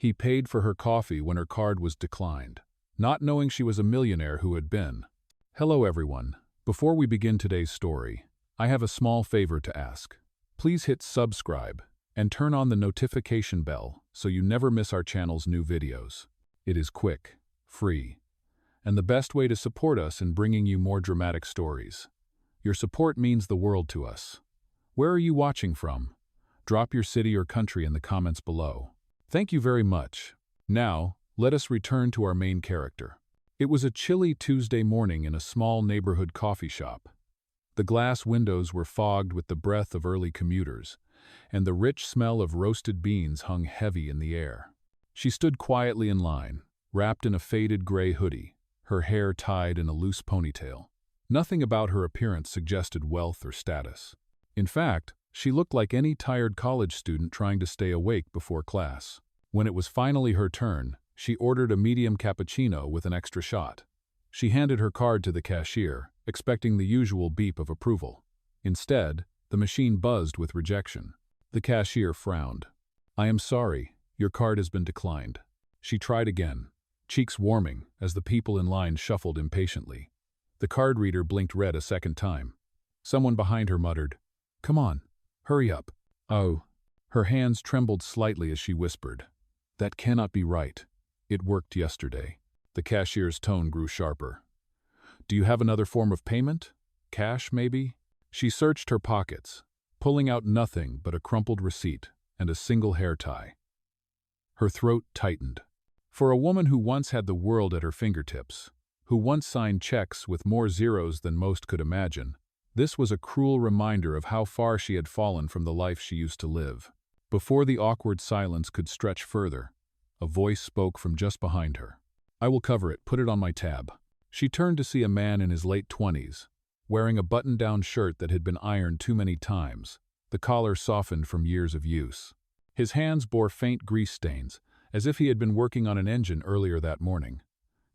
He paid for her coffee when her card was declined, not knowing she was a millionaire who had been. Hello everyone. Before we begin today's story, I have a small favor to ask. Please hit subscribe and turn on the notification bell so you never miss our channel's new videos. It is quick, free, and the best way to support us in bringing you more dramatic stories. Your support means the world to us. Where are you watching from? Drop your city or country in the comments below. Thank you very much. Now, let us return to our main character. It was a chilly Tuesday morning in a small neighborhood coffee shop. The glass windows were fogged with the breath of early commuters, and the rich smell of roasted beans hung heavy in the air. She stood quietly in line, wrapped in a faded gray hoodie, her hair tied in a loose ponytail. Nothing about her appearance suggested wealth or status. In fact, she looked like any tired college student trying to stay awake before class. When it was finally her turn, she ordered a medium cappuccino with an extra shot. She handed her card to the cashier, expecting the usual beep of approval. Instead, the machine buzzed with rejection. The cashier frowned. "I am sorry, your card has been declined." She tried again, cheeks warming as the people in line shuffled impatiently. The card reader blinked red a second time. Someone behind her muttered, "Come on, hurry up." "Oh." Her hands trembled slightly as she whispered, "That cannot be right. It worked yesterday." The cashier's tone grew sharper. "Do you have another form of payment? Cash, maybe?" She searched her pockets, pulling out nothing but a crumpled receipt and a single hair tie. Her throat tightened. For a woman who once had the world at her fingertips, who once signed checks with more zeros than most could imagine, this was a cruel reminder of how far she had fallen from the life she used to live. Before the awkward silence could stretch further, a voice spoke from just behind her. "I will cover it, put it on my tab." She turned to see a man in his late 20s, wearing a button-down shirt that had been ironed too many times, the collar softened from years of use. His hands bore faint grease stains, as if he had been working on an engine earlier that morning.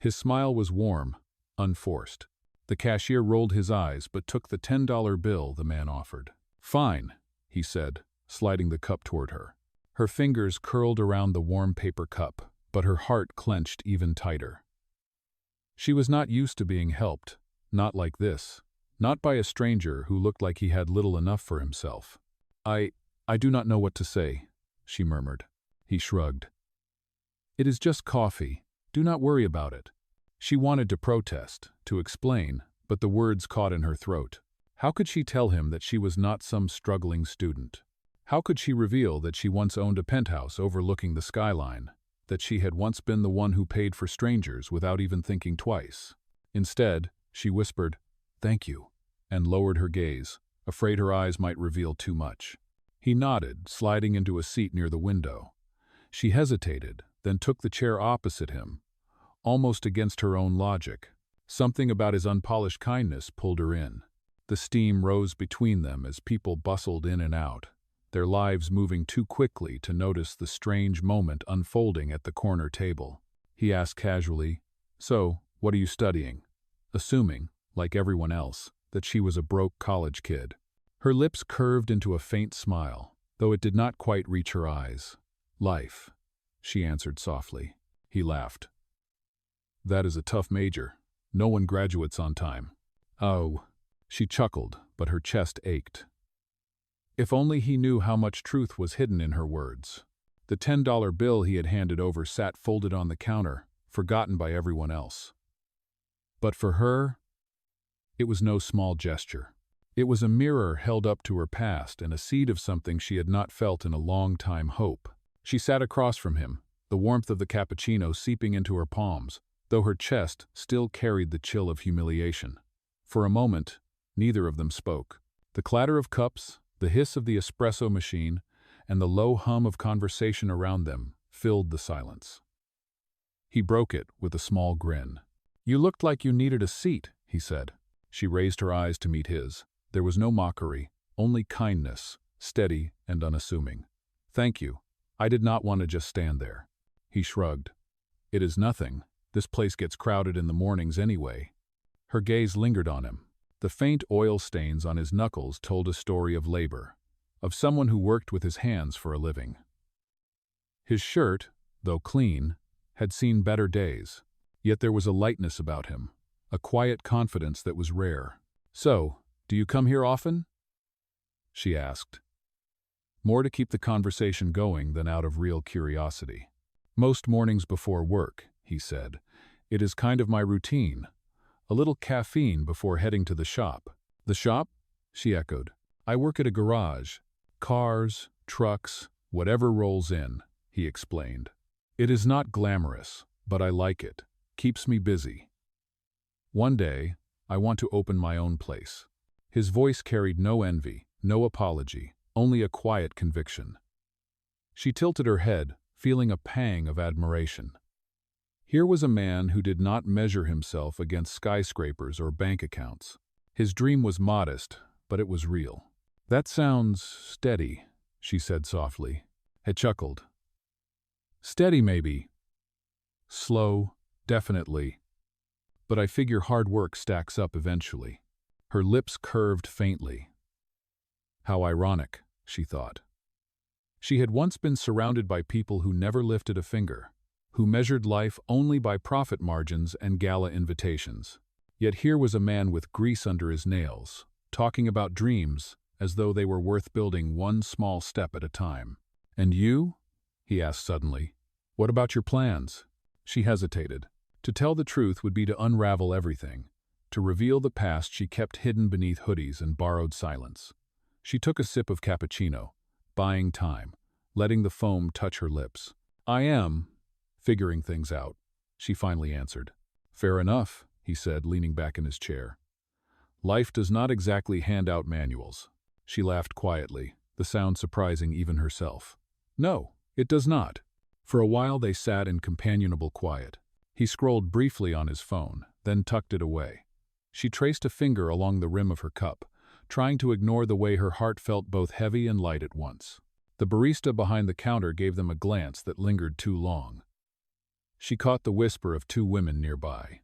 His smile was warm, unforced. The cashier rolled his eyes but took the $10 bill the man offered. "Fine," he said, sliding the cup toward her. Her fingers curled around the warm paper cup, but her heart clenched even tighter. She was not used to being helped, not like this, not by a stranger who looked like he had little enough for himself. I do not know what to say," she murmured. He shrugged. "It is just coffee. Do not worry about it." She wanted to protest, to explain, but the words caught in her throat. How could she tell him that she was not some struggling student? How could she reveal that she once owned a penthouse overlooking the skyline, that she had once been the one who paid for strangers without even thinking twice? Instead, she whispered, "Thank you," and lowered her gaze, afraid her eyes might reveal too much. He nodded, sliding into a seat near the window. She hesitated, then took the chair opposite him, almost against her own logic. Something about his unpolished kindness pulled her in. The steam rose between them as people bustled in and out, their lives moving too quickly to notice the strange moment unfolding at the corner table. He asked casually, "So, what are you studying?" assuming, like everyone else, that she was a broke college kid. Her lips curved into a faint smile, though it did not quite reach her eyes. "Life," she answered softly. He laughed. "That is a tough major. No one graduates on time." "Oh." She chuckled, but her chest ached. If only he knew how much truth was hidden in her words. The $10 bill he had handed over sat folded on the counter, forgotten by everyone else. But for her, it was no small gesture. It was a mirror held up to her past and a seed of something she had not felt in a long time: hope. She sat across from him, the warmth of the cappuccino seeping into her palms, though her chest still carried the chill of humiliation. For a moment, neither of them spoke. The clatter of cups, the hiss of the espresso machine, and the low hum of conversation around them filled the silence. He broke it with a small grin. "You looked like you needed a seat," he said. She raised her eyes to meet his. There was no mockery, only kindness, steady and unassuming. "Thank you. I did not want to just stand there." He shrugged. "It is nothing. This place gets crowded in the mornings anyway." Her gaze lingered on him. The faint oil stains on his knuckles told a story of labor, of someone who worked with his hands for a living. His shirt, though clean, had seen better days. Yet there was a lightness about him, a quiet confidence that was rare. "So, do you come here often?" she asked, more to keep the conversation going than out of real curiosity. "Most mornings before work," he said. "It is kind of my routine. A little caffeine before heading to the shop." "The shop?" she echoed. "I work at a garage. Cars, trucks, whatever rolls in," he explained. "It is not glamorous, but I like it. Keeps me busy. One day, I want to open my own place." His voice carried no envy, no apology, only a quiet conviction. She tilted her head, feeling a pang of admiration. Here was a man who did not measure himself against skyscrapers or bank accounts. His dream was modest, but it was real. "That sounds steady," she said softly. He chuckled. "Steady, maybe. Slow, definitely. But I figure hard work stacks up eventually." Her lips curved faintly. How ironic, she thought. She had once been surrounded by people who never lifted a finger, who measured life only by profit margins and gala invitations. Yet here was a man with grease under his nails, talking about dreams as though they were worth building one small step at a time. "And you?" he asked suddenly. "What about your plans?" She hesitated. To tell the truth would be to unravel everything, to reveal the past she kept hidden beneath hoodies and borrowed silence. She took a sip of cappuccino, buying time, letting the foam touch her lips. "I am figuring things out," she finally answered. "Fair enough," he said, leaning back in his chair. "Life does not exactly hand out manuals." She laughed quietly, the sound surprising even herself. "No, it does not." For a while they sat in companionable quiet. He scrolled briefly on his phone, then tucked it away. She traced a finger along the rim of her cup, trying to ignore the way her heart felt both heavy and light at once. The barista behind the counter gave them a glance that lingered too long. She caught the whisper of two women nearby.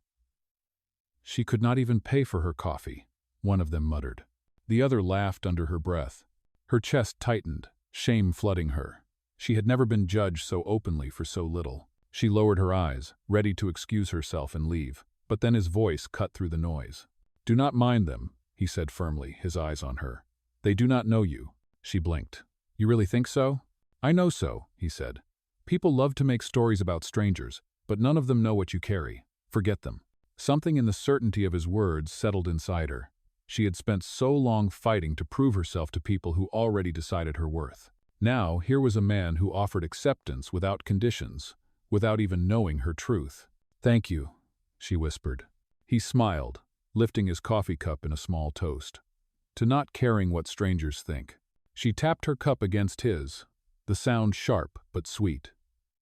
"She could not even pay for her coffee," one of them muttered. The other laughed under her breath. Her chest tightened, shame flooding her. She had never been judged so openly for so little. She lowered her eyes, ready to excuse herself and leave, but then his voice cut through the noise. "Do not mind them," he said firmly, his eyes on her. "They do not know you." She blinked. "You really think so?" "I know so," he said. "People love to make stories about strangers, but none of them know what you carry. Forget them." Something in the certainty of his words settled inside her. She had spent so long fighting to prove herself to people who already decided her worth. Now, here was a man who offered acceptance without conditions, without even knowing her truth. "Thank you," she whispered. He smiled, lifting his coffee cup in a small toast. "To not caring what strangers think." She tapped her cup against his, the sound sharp but sweet.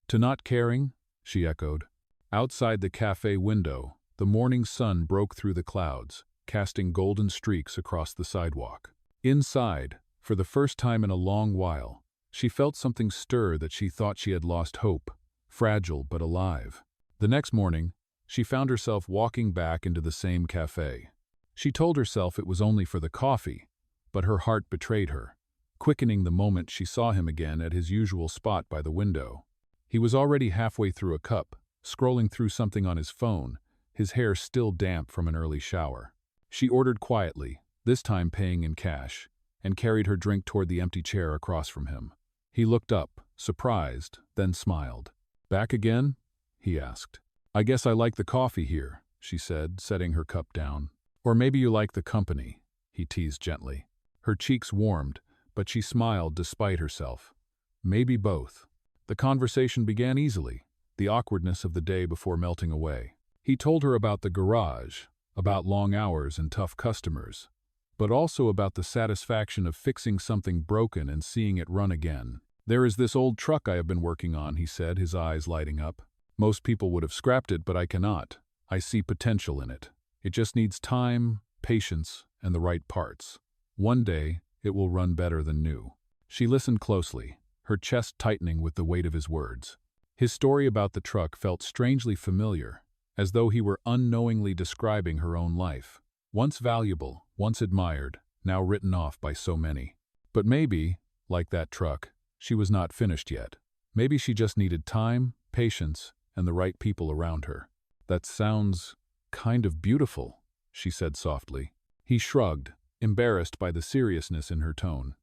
"To not caring?" she echoed. Outside the cafe window, the morning sun broke through the clouds, casting golden streaks across the sidewalk. Inside, for the first time in a long while, she felt something stir that she thought she had lost hope, fragile but alive. The next morning, she found herself walking back into the same cafe. She told herself it was only for the coffee, but her heart betrayed her, quickening the moment she saw him again at his usual spot by the window. He was already halfway through a cup, scrolling through something on his phone, his hair still damp from an early shower. She ordered quietly, this time paying in cash, and carried her drink toward the empty chair across from him. He looked up, surprised, then smiled. "Back again?" he asked. "I guess I like the coffee here," she said, setting her cup down. "Or maybe you like the company," he teased gently. Her cheeks warmed, but she smiled despite herself. Maybe both. The conversation began easily, the awkwardness of the day before melting away. He told her about the garage, about long hours and tough customers, but also about the satisfaction of fixing something broken and seeing it run again. "There is this old truck I have been working on," he said, his eyes lighting up. "Most people would have scrapped it, but I cannot. I see potential in it. It just needs time, patience, and the right parts. One day, it will run better than new." She listened closely, her chest tightening with the weight of his words. His story about the truck felt strangely familiar, as though he were unknowingly describing her own life. Once valuable, once admired, now written off by so many. But maybe, like that truck, she was not finished yet. Maybe she just needed time, patience, and the right people around her. "That sounds kind of beautiful," she said softly. He shrugged, embarrassed by the seriousness in her tone.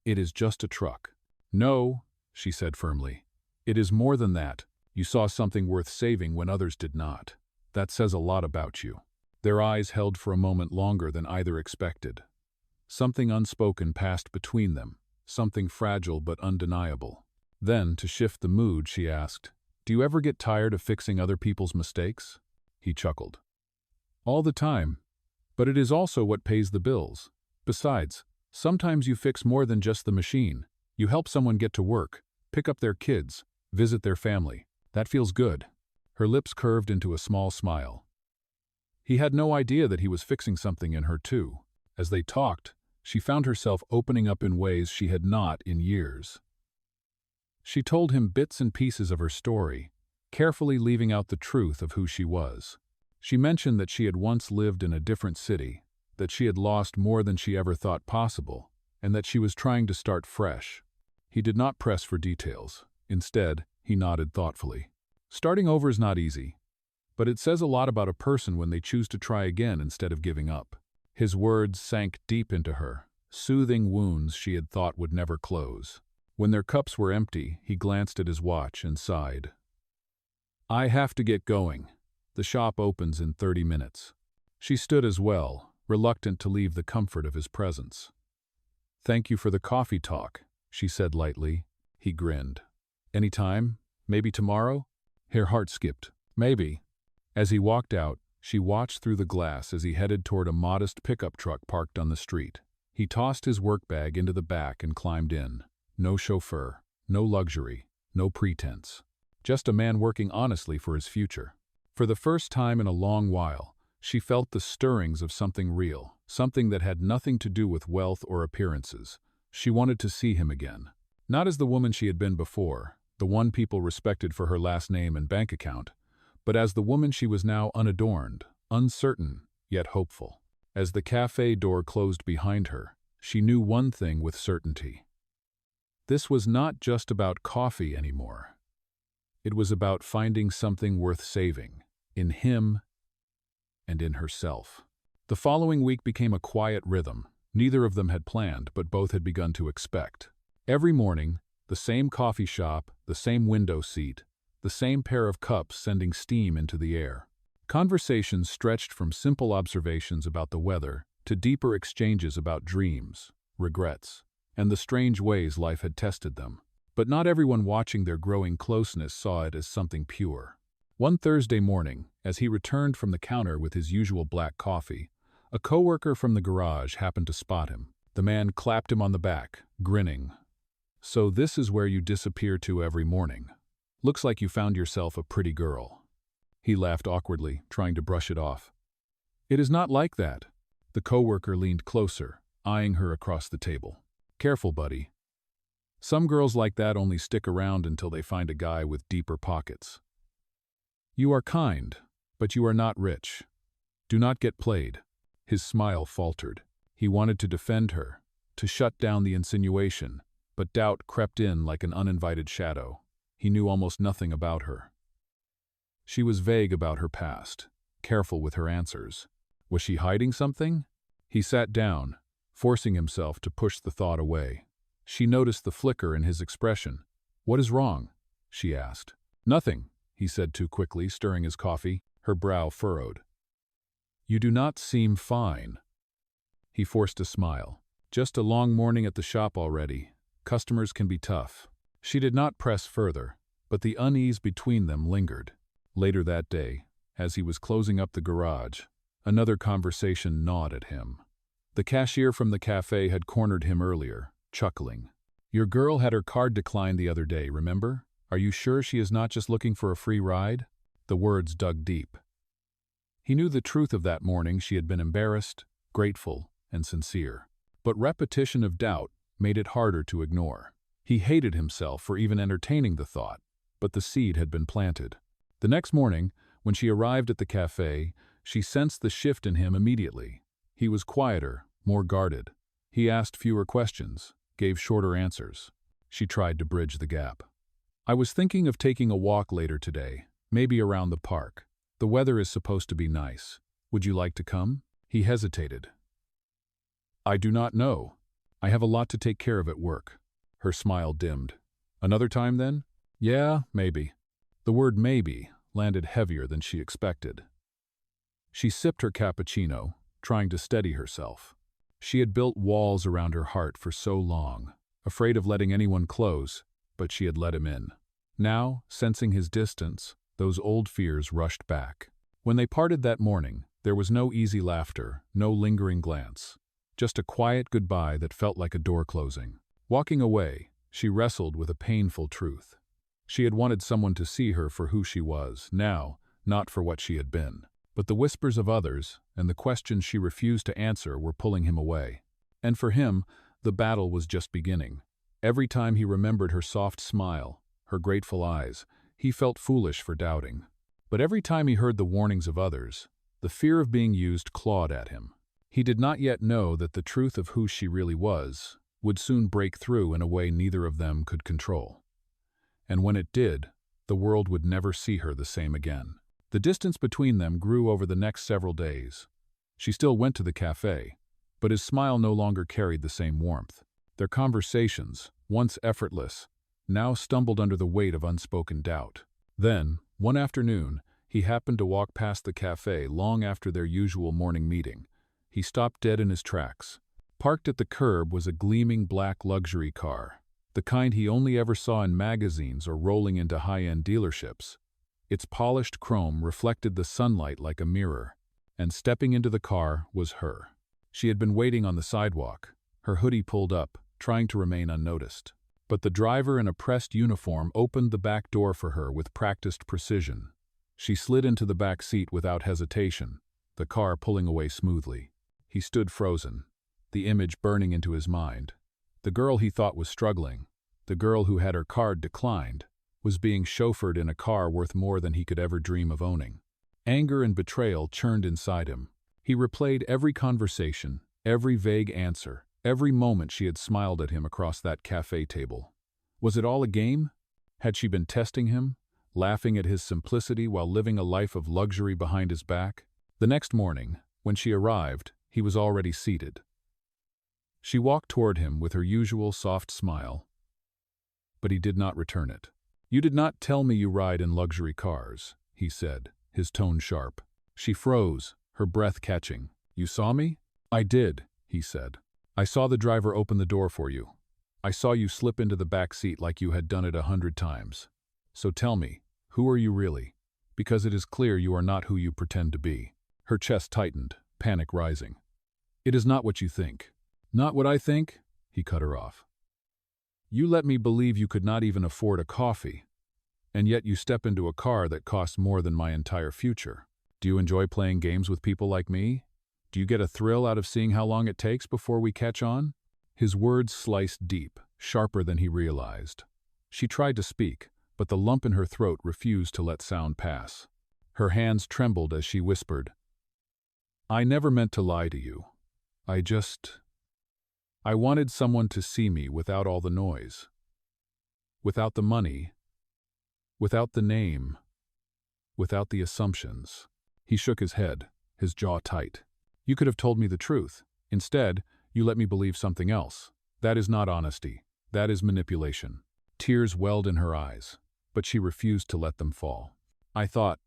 "It is just a truck." "No," she said firmly. "It is more than that. You saw something worth saving when others did not. That says a lot about you." Their eyes held for a moment longer than either expected. Something unspoken passed between them, something fragile but undeniable. Then, to shift the mood, she asked, "Do you ever get tired of fixing other people's mistakes?" He chuckled. "All the time. But it is also what pays the bills. Besides, sometimes you fix more than just the machine. You help someone get to work, pick up their kids, visit their family. That feels good." Her lips curved into a small smile. He had no idea that he was fixing something in her too. As they talked, she found herself opening up in ways she had not in years. She told him bits and pieces of her story, carefully leaving out the truth of who she was. She mentioned that she had once lived in a different city, that she had lost more than she ever thought possible, and that she was trying to start fresh. He did not press for details. Instead, he nodded thoughtfully. "Starting over is not easy, but it says a lot about a person when they choose to try again instead of giving up." His words sank deep into her, soothing wounds she had thought would never close. When their cups were empty, he glanced at his watch and sighed. "I have to get going. The shop opens in 30 minutes. She stood as well, reluctant to leave the comfort of his presence. "Thank you for the coffee talk," she said lightly. He grinned. "Any time? Maybe tomorrow?" Her heart skipped. "Maybe." As he walked out, she watched through the glass as he headed toward a modest pickup truck parked on the street. He tossed his work bag into the back and climbed in. No chauffeur, no luxury, no pretense. Just a man working honestly for his future. For the first time in a long while, she felt the stirrings of something real, something that had nothing to do with wealth or appearances. She wanted to see him again. Not as the woman she had been before, the one people respected for her last name and bank account, but as the woman she was now, unadorned, uncertain, yet hopeful. As the cafe door closed behind her, she knew one thing with certainty. This was not just about coffee anymore. It was about finding something worth saving, in him and in herself. The following week became a quiet rhythm. Neither of them had planned, but both had begun to expect. Every morning, the same coffee shop, the same window seat, the same pair of cups sending steam into the air. Conversations stretched from simple observations about the weather to deeper exchanges about dreams, regrets, and the strange ways life had tested them. But not everyone watching their growing closeness saw it as something pure. One Thursday morning, as he returned from the counter with his usual black coffee, a coworker from the garage happened to spot him. The man clapped him on the back, grinning. "So this is where you disappear to every morning. Looks like you found yourself a pretty girl." He laughed awkwardly, trying to brush it off. "It is not like that." The coworker leaned closer, eyeing her across the table. "Careful, buddy. Some girls like that only stick around until they find a guy with deeper pockets. You are kind, but you are not rich. Do not get played." His smile faltered. He wanted to defend her, to shut down the insinuation, but doubt crept in like an uninvited shadow. He knew almost nothing about her. She was vague about her past, careful with her answers. Was she hiding something? He sat down, forcing himself to push the thought away. She noticed the flicker in his expression. "What is wrong?" she asked. "Nothing," he said too quickly, stirring his coffee. Her brow furrowed. "You do not seem fine." He forced a smile. "Just a long morning at the shop already. Customers can be tough." She did not press further, but the unease between them lingered. Later that day, as he was closing up the garage, another conversation gnawed at him. The cashier from the cafe had cornered him earlier, chuckling. "Your girl had her card declined the other day, remember? Are you sure she is not just looking for a free ride?" The words dug deep. He knew the truth of that morning. She had been embarrassed, grateful, and sincere. But repetition of doubt made it harder to ignore. He hated himself for even entertaining the thought, but the seed had been planted. The next morning, when she arrived at the cafe, she sensed the shift in him immediately. He was quieter, more guarded. He asked fewer questions, gave shorter answers. She tried to bridge the gap. I was thinking of taking a walk later today, maybe around the park. The weather is supposed to be nice. Would you like to come? He hesitated. I do not know. I have a lot to take care of at work. Her smile dimmed. Another time then? Yeah, maybe. The word maybe landed heavier than she expected. She sipped her cappuccino, trying to steady herself. She had built walls around her heart for so long, afraid of letting anyone close, but she had let him in. Now, sensing his distance, those old fears rushed back. When they parted that morning, there was no easy laughter, no lingering glance. Just a quiet goodbye that felt like a door closing. Walking away, she wrestled with a painful truth. She had wanted someone to see her for who she was, now, not for what she had been. But the whispers of others, and the questions she refused to answer were pulling him away. And for him, the battle was just beginning. Every time he remembered her soft smile, her grateful eyes, he felt foolish for doubting. But every time he heard the warnings of others, the fear of being used clawed at him. He did not yet know that the truth of who she really was would soon break through in a way neither of them could control. And when it did, the world would never see her the same again. The distance between them grew over the next several days. She still went to the café, but his smile no longer carried the same warmth. Their conversations, once effortless, now stumbled under the weight of unspoken doubt. Then, one afternoon, he happened to walk past the café long after their usual morning meeting. He stopped dead in his tracks. Parked at the curb was a gleaming black luxury car, the kind he only ever saw in magazines or rolling into high-end dealerships. Its polished chrome reflected the sunlight like a mirror, and stepping into the car was her. She had been waiting on the sidewalk, her hoodie pulled up, trying to remain unnoticed. But the driver in a pressed uniform opened the back door for her with practiced precision. She slid into the back seat without hesitation, the car pulling away smoothly. He stood frozen, the image burning into his mind. The girl he thought was struggling, the girl who had her card declined, was being chauffeured in a car worth more than he could ever dream of owning. Anger and betrayal churned inside him. He replayed every conversation, every vague answer, every moment she had smiled at him across that café table. Was it all a game? Had she been testing him, laughing at his simplicity while living a life of luxury behind his back? The next morning, when she arrived, he was already seated. She walked toward him with her usual soft smile, but he did not return it. "You did not tell me you ride in luxury cars," he said, his tone sharp. She froze, her breath catching. "You saw me?" "I did," he said. "I saw the driver open the door for you. I saw you slip into the back seat like you had done it 100 times. So tell me, who are you really? Because it is clear you are not who you pretend to be." Her chest tightened, panic rising. "It is not what you think." "Not what I think?" He cut her off. "You let me believe you could not even afford a coffee, and yet you step into a car that costs more than my entire future. Do you enjoy playing games with people like me? Do you get a thrill out of seeing how long it takes before we catch on?" His words sliced deep, sharper than he realized. She tried to speak, but the lump in her throat refused to let sound pass. Her hands trembled as she whispered, "I never meant to lie to you. I wanted someone to see me without all the noise. Without the money. Without the name. Without the assumptions." He shook his head, his jaw tight. "You could have told me the truth. Instead, you let me believe something else. That is not honesty. That is manipulation." Tears welled in her eyes, but she refused to let them fall. I thought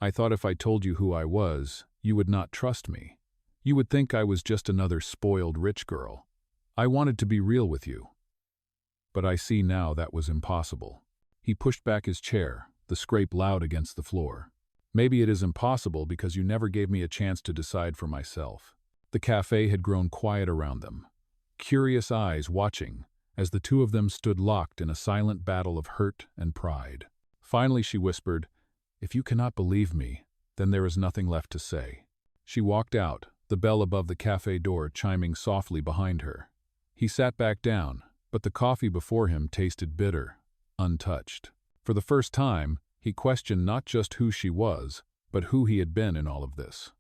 if I told you who I was, you would not trust me. You would think I was just another spoiled rich girl. I wanted to be real with you. But I see now that was impossible." He pushed back his chair, the scrape loud against the floor. "Maybe it is impossible because you never gave me a chance to decide for myself." The café had grown quiet around them, curious eyes watching as the two of them stood locked in a silent battle of hurt and pride. Finally she whispered, "If you cannot believe me, then there is nothing left to say." She walked out, the bell above the café door chiming softly behind her. He sat back down, but the coffee before him tasted bitter, untouched. For the first time, he questioned not just who she was, but who he had been in all of this.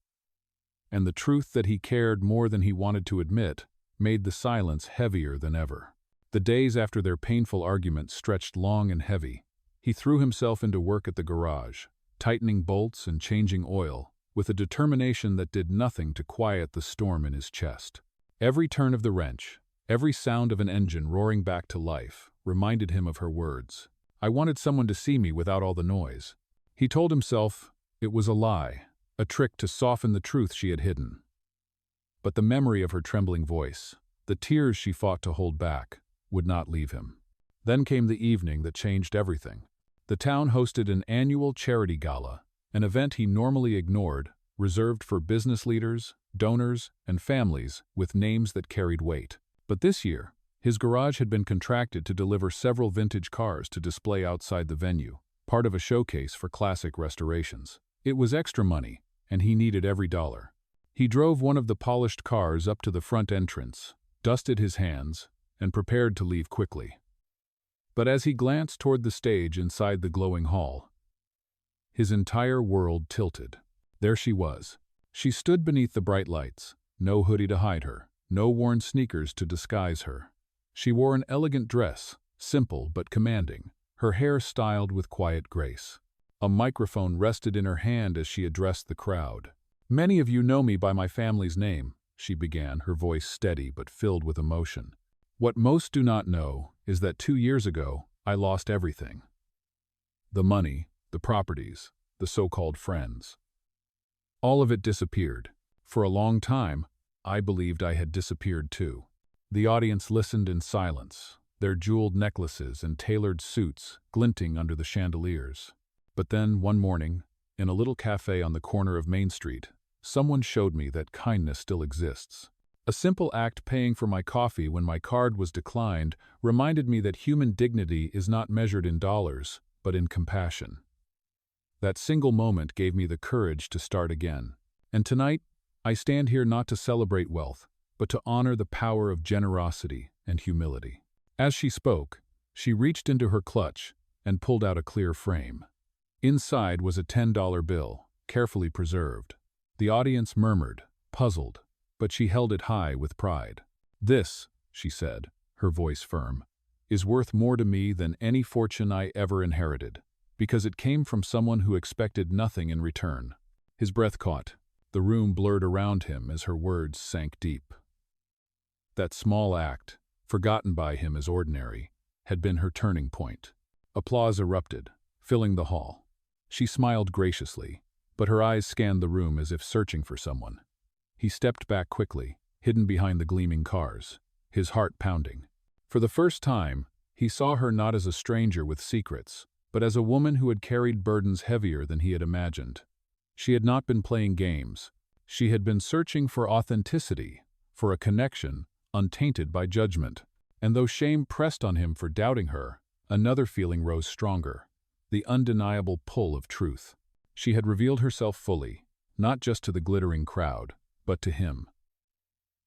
And the truth that he cared more than he wanted to admit made the silence heavier than ever. The days after their painful argument stretched long and heavy, He threw himself into work at the garage, tightening bolts and changing oil, with a determination that did nothing to quiet the storm in his chest. Every turn of the wrench, every sound of an engine roaring back to life, reminded him of her words. I wanted someone to see me without all the noise. He told himself it was a lie, a trick to soften the truth she had hidden. But the memory of her trembling voice, the tears she fought to hold back, would not leave him. Then came the evening that changed everything. The town hosted an annual charity gala, an event he normally ignored, reserved for business leaders, donors, and families with names that carried weight. But this year, his garage had been contracted to deliver several vintage cars to display outside the venue, part of a showcase for classic restorations. It was extra money, and he needed every dollar. He drove one of the polished cars up to the front entrance, dusted his hands, and prepared to leave quickly. But as he glanced toward the stage inside the glowing hall, his entire world tilted. There she was. She stood beneath the bright lights, no hoodie to hide her, no worn sneakers to disguise her. She wore an elegant dress, simple but commanding, her hair styled with quiet grace. A microphone rested in her hand as she addressed the crowd. "Many of you know me by my family's name," she began, her voice steady but filled with emotion. "What most do not know is that 2 years ago, I lost everything. The money, the properties, the so-called friends. All of it disappeared. For a long time, I believed I had disappeared too." The audience listened in silence, their jeweled necklaces and tailored suits glinting under the chandeliers. But then, one morning, in a little café on the corner of Main Street, someone showed me that kindness still exists. A simple act paying for my coffee when my card was declined reminded me that human dignity is not measured in dollars, but in compassion. That single moment gave me the courage to start again. And tonight, I stand here not to celebrate wealth, but to honor the power of generosity and humility. As she spoke, she reached into her clutch and pulled out a clear frame. Inside was a $10 bill, carefully preserved. The audience murmured, puzzled, but she held it high with pride. "This," she said, her voice firm, "is worth more to me than any fortune I ever inherited, because it came from someone who expected nothing in return." His breath caught. The room blurred around him as her words sank deep. That small act, forgotten by him as ordinary, had been her turning point. Applause erupted, filling the hall. She smiled graciously, but her eyes scanned the room as if searching for someone. He stepped back quickly, hidden behind the gleaming cars, his heart pounding. For the first time, he saw her not as a stranger with secrets, but as a woman who had carried burdens heavier than he had imagined. She had not been playing games. She had been searching for authenticity, for a connection untainted by judgment. And though shame pressed on him for doubting her, another feeling rose stronger, the undeniable pull of truth. She had revealed herself fully, not just to the glittering crowd, but to him.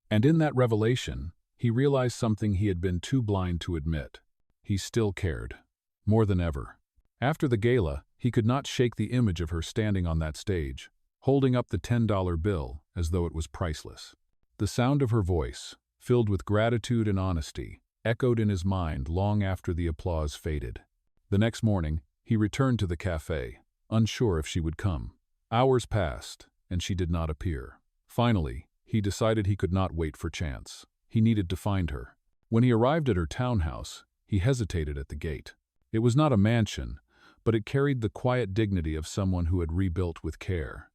And in that revelation, he realized something he had been too blind to admit. He still cared, more than ever. After the gala, he could not shake the image of her standing on that stage, holding up the $10 bill as though it was priceless. The sound of her voice, filled with gratitude and honesty, echoed in his mind long after the applause faded. The next morning, he returned to the café, unsure if she would come. Hours passed, and she did not appear. Finally, he decided he could not wait for chance. He needed to find her. When he arrived at her townhouse, he hesitated at the gate. It was not a mansion, but it carried the quiet dignity of someone who had rebuilt with care.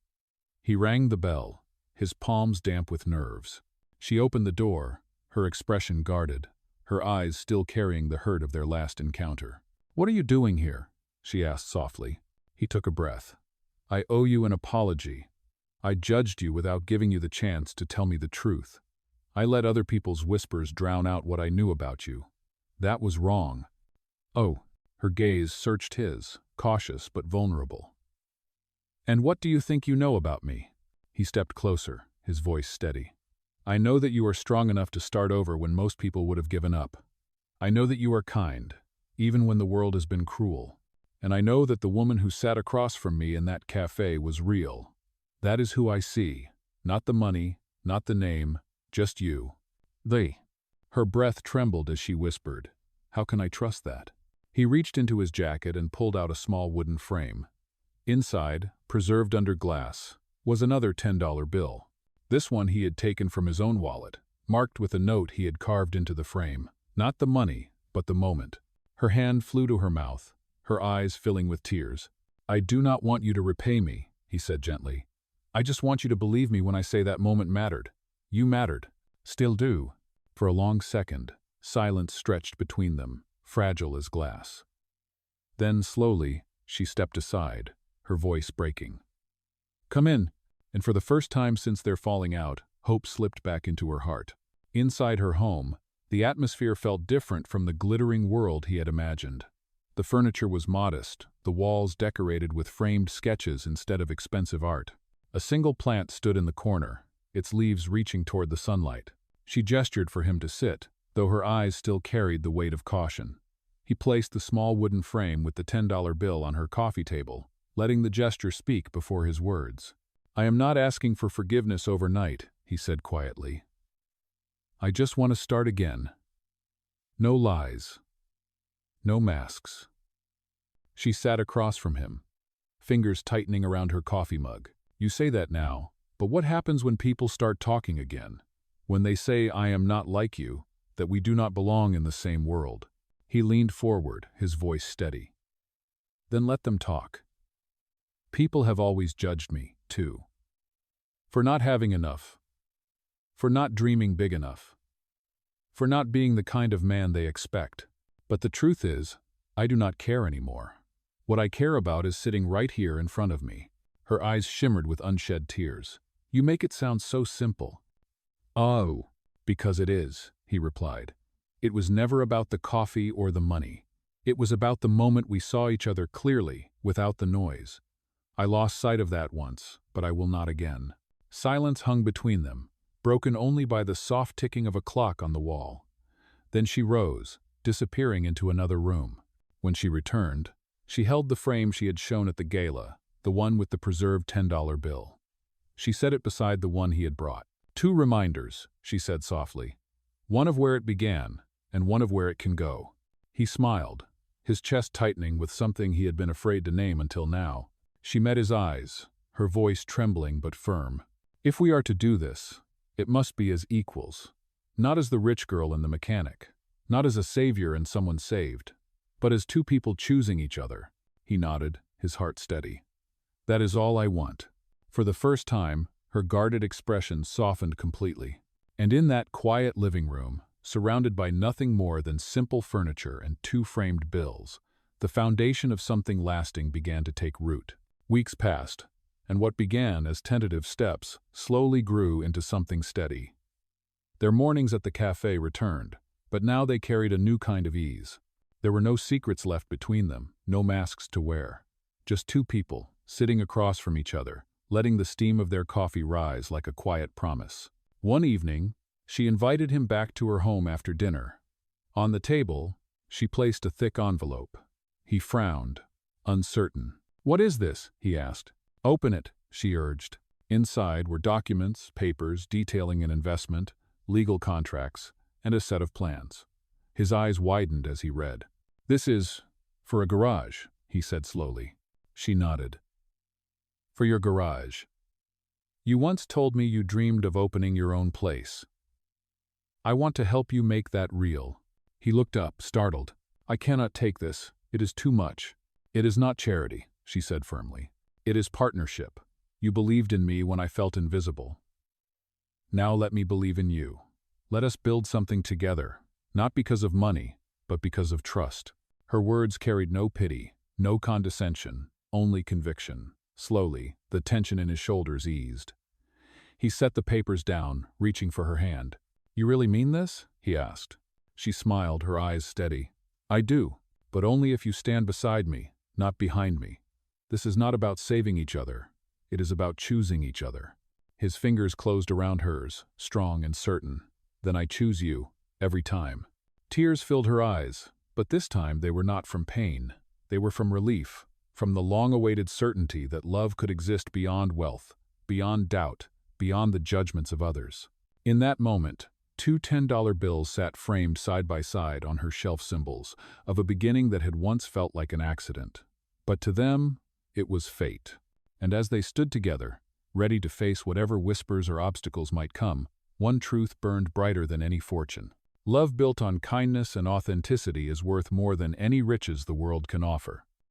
He rang the bell, his palms damp with nerves. She opened the door, her expression guarded, her eyes still carrying the hurt of their last encounter. "What are you doing here?" she asked softly. He took a breath. "I owe you an apology. I judged you without giving you the chance to tell me the truth. I let other people's whispers drown out what I knew about you. That was wrong." "Oh." Her gaze searched his, cautious but vulnerable. "And what do you think you know about me?" He stepped closer, his voice steady. "I know that you are strong enough to start over when most people would have given up. I know that you are kind, even when the world has been cruel. And I know that the woman who sat across from me in that cafe was real. That is who I see. Not the money, not the name, just you." Her breath trembled as she whispered, "How can I trust that?" He reached into his jacket and pulled out a small wooden frame. Inside, preserved under glass, was another $10 bill. This one he had taken from his own wallet, marked with a note he had carved into the frame. Not the money, but the moment. Her hand flew to her mouth, her eyes filling with tears. "I do not want you to repay me," he said gently. "I just want you to believe me when I say that moment mattered. You mattered. Still do." For a long second, silence stretched between them, fragile as glass. Then, slowly, she stepped aside, her voice breaking. "Come in." And for the first time since their falling out, hope slipped back into her heart. Inside her home, the atmosphere felt different from the glittering world he had imagined. The furniture was modest, the walls decorated with framed sketches instead of expensive art. A single plant stood in the corner, its leaves reaching toward the sunlight. She gestured for him to sit, though her eyes still carried the weight of caution. He placed the small wooden frame with the $10 bill on her coffee table, letting the gesture speak before his words. "I am not asking for forgiveness overnight," he said quietly. "I just want to start again. No lies. No masks." She sat across from him, fingers tightening around her coffee mug. "You say that now, but what happens when people start talking again? When they say, 'I am not like you,' that we do not belong in the same world?" He leaned forward, his voice steady. "Then let them talk. People have always judged me, too. For not having enough. For not dreaming big enough. For not being the kind of man they expect. But the truth is, I do not care anymore. What I care about is sitting right here in front of me." Her eyes shimmered with unshed tears. "You make it sound so simple." "Oh, because it is," he replied. "It was never about the coffee or the money. It was about the moment we saw each other clearly, without the noise. I lost sight of that once, but I will not again." Silence hung between them, broken only by the soft ticking of a clock on the wall. Then she rose, disappearing into another room. When she returned, she held the frame she had shown at the gala, the one with the preserved $10 bill. She set it beside the one he had brought. "Two reminders," she said softly. "One of where it began, and one of where it can go." He smiled, his chest tightening with something he had been afraid to name until now. She met his eyes, her voice trembling but firm. "If we are to do this, it must be as equals. Not as the rich girl and the mechanic. Not as a savior and someone saved. But as two people choosing each other." He nodded, his heart steady. "That is all I want." For the first time, her guarded expression softened completely. And in that quiet living room, surrounded by nothing more than simple furniture and two framed bills, the foundation of something lasting began to take root. Weeks passed, and what began as tentative steps slowly grew into something steady. Their mornings at the café returned, but now they carried a new kind of ease. There were no secrets left between them, no masks to wear. Just two people, sitting across from each other, letting the steam of their coffee rise like a quiet promise. One evening, she invited him back to her home after dinner. On the table, she placed a thick envelope. He frowned, uncertain. "What is this?" he asked. "Open it," she urged. Inside were documents, papers detailing an investment, legal contracts, and a set of plans. His eyes widened as he read. "This is for a garage," he said slowly. She nodded. "For your garage. You once told me you dreamed of opening your own place. I want to help you make that real." He looked up, startled. "I cannot take this. It is too much." "It is not charity," she said firmly. "It is partnership. You believed in me when I felt invisible. Now let me believe in you. Let us build something together, not because of money, but because of trust." Her words carried no pity, no condescension, only conviction. Slowly, the tension in his shoulders eased. He set the papers down, reaching for her hand. "You really mean this?" he asked. She smiled, her eyes steady. "I do, but only if you stand beside me, not behind me. This is not about saving each other. It is about choosing each other." His fingers closed around hers, strong and certain. "Then I choose you, every time." Tears filled her eyes, but this time they were not from pain. They were from relief, from the long-awaited certainty that love could exist beyond wealth, beyond doubt, beyond the judgments of others. In that moment, Two $10 bills sat framed side by side on her shelf, symbols of a beginning that had once felt like an accident. But to them, it was fate. And as they stood together, ready to face whatever whispers or obstacles might come, one truth burned brighter than any fortune. Love built on kindness and authenticity is worth more than any riches the world can offer.